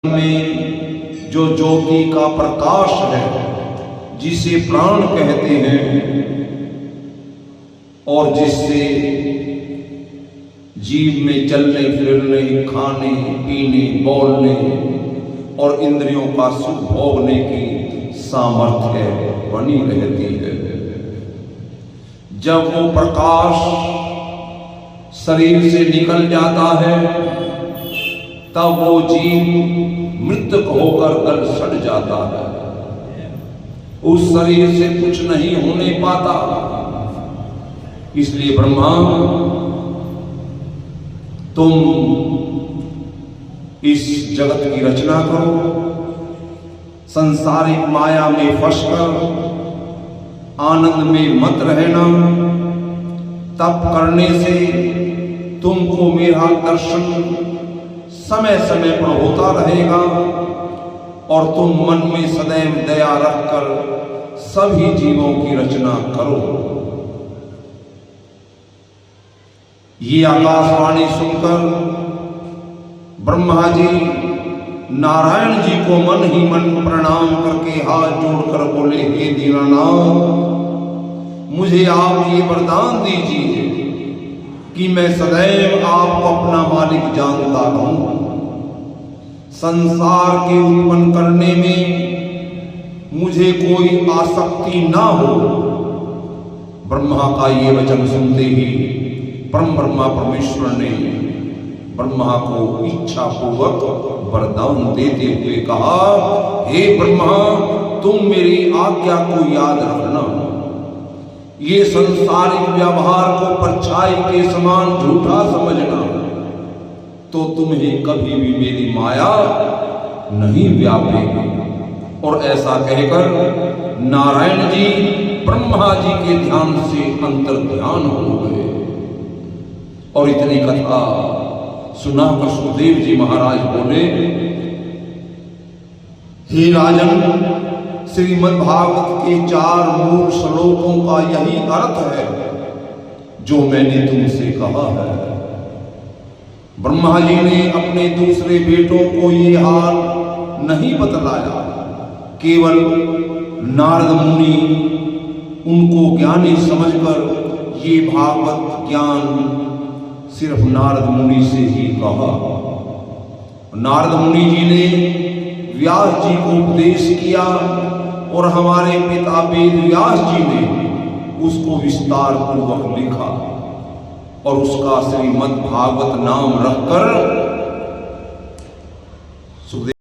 में जो ज्योति का प्रकाश है, जिसे प्राण कहते हैं और जिससे जीव में चलने फिरने, खाने पीने, बोलने और इंद्रियों का सुख भोगने की सामर्थ्य बनी रहती है। जब वो प्रकाश शरीर से निकल जाता है तब वो जीव मृतक होकर गल सड़ जाता है। उस शरीर से कुछ नहीं होने पाता। इसलिए ब्रह्मा, तुम इस जगत की रचना करो, संसारिक माया में फंसकर आनंद में मत रहना। तप करने से तुमको मेरा दर्शन समय समय पर होता रहेगा और तुम मन में सदैव दया रखकर सभी जीवों की रचना करो। ये आकाशवाणी सुनकर ब्रह्मा जी नारायण जी को मन ही मन प्रणाम करके हाथ जोड़कर बोले, हे दीनानाथ, मुझे आप ये वरदान दीजिए कि मैं सदैव आपको अपना मालिक जानता रहूं। संसार के उत्पन्न करने में मुझे कोई आसक्ति ना हो। ब्रह्मा का ये वचन सुनते ही परम ब्रह्मा परमेश्वर ने ब्रह्मा को इच्छा पूर्वक वरदान देते हुए कहा, हे ब्रह्मा, तुम मेरी आज्ञा को याद रखना। ये संसारिक व्यवहार को परछाई के समान झूठा समझना तो तुम्हें कभी भी मेरी माया नहीं व्यापेगी। और ऐसा कहकर नारायण जी ब्रह्मा जी के ध्यान से अंतर ध्यान हो गए। और इतनी कथा सुनाकर सुखदेव जी महाराज बोले, हे राजन, श्रीमद् भागवत के 4 मूल श्लोकों का यही अर्थ है जो मैंने तुमसे कहा है। ब्रह्मा जी ने अपने दूसरे बेटों को ये हाल नहीं बतलाया। केवल नारद मुनि उनको ज्ञानी समझकर ये भागवत ज्ञान सिर्फ नारद मुनि से ही कहा। नारद मुनि जी ने व्यास जी को उपदेश किया और हमारे पिता वेद व्यास जी ने उसको विस्तार पूर्वक लिखा और उसका श्रीमद् भागवत नाम रखकर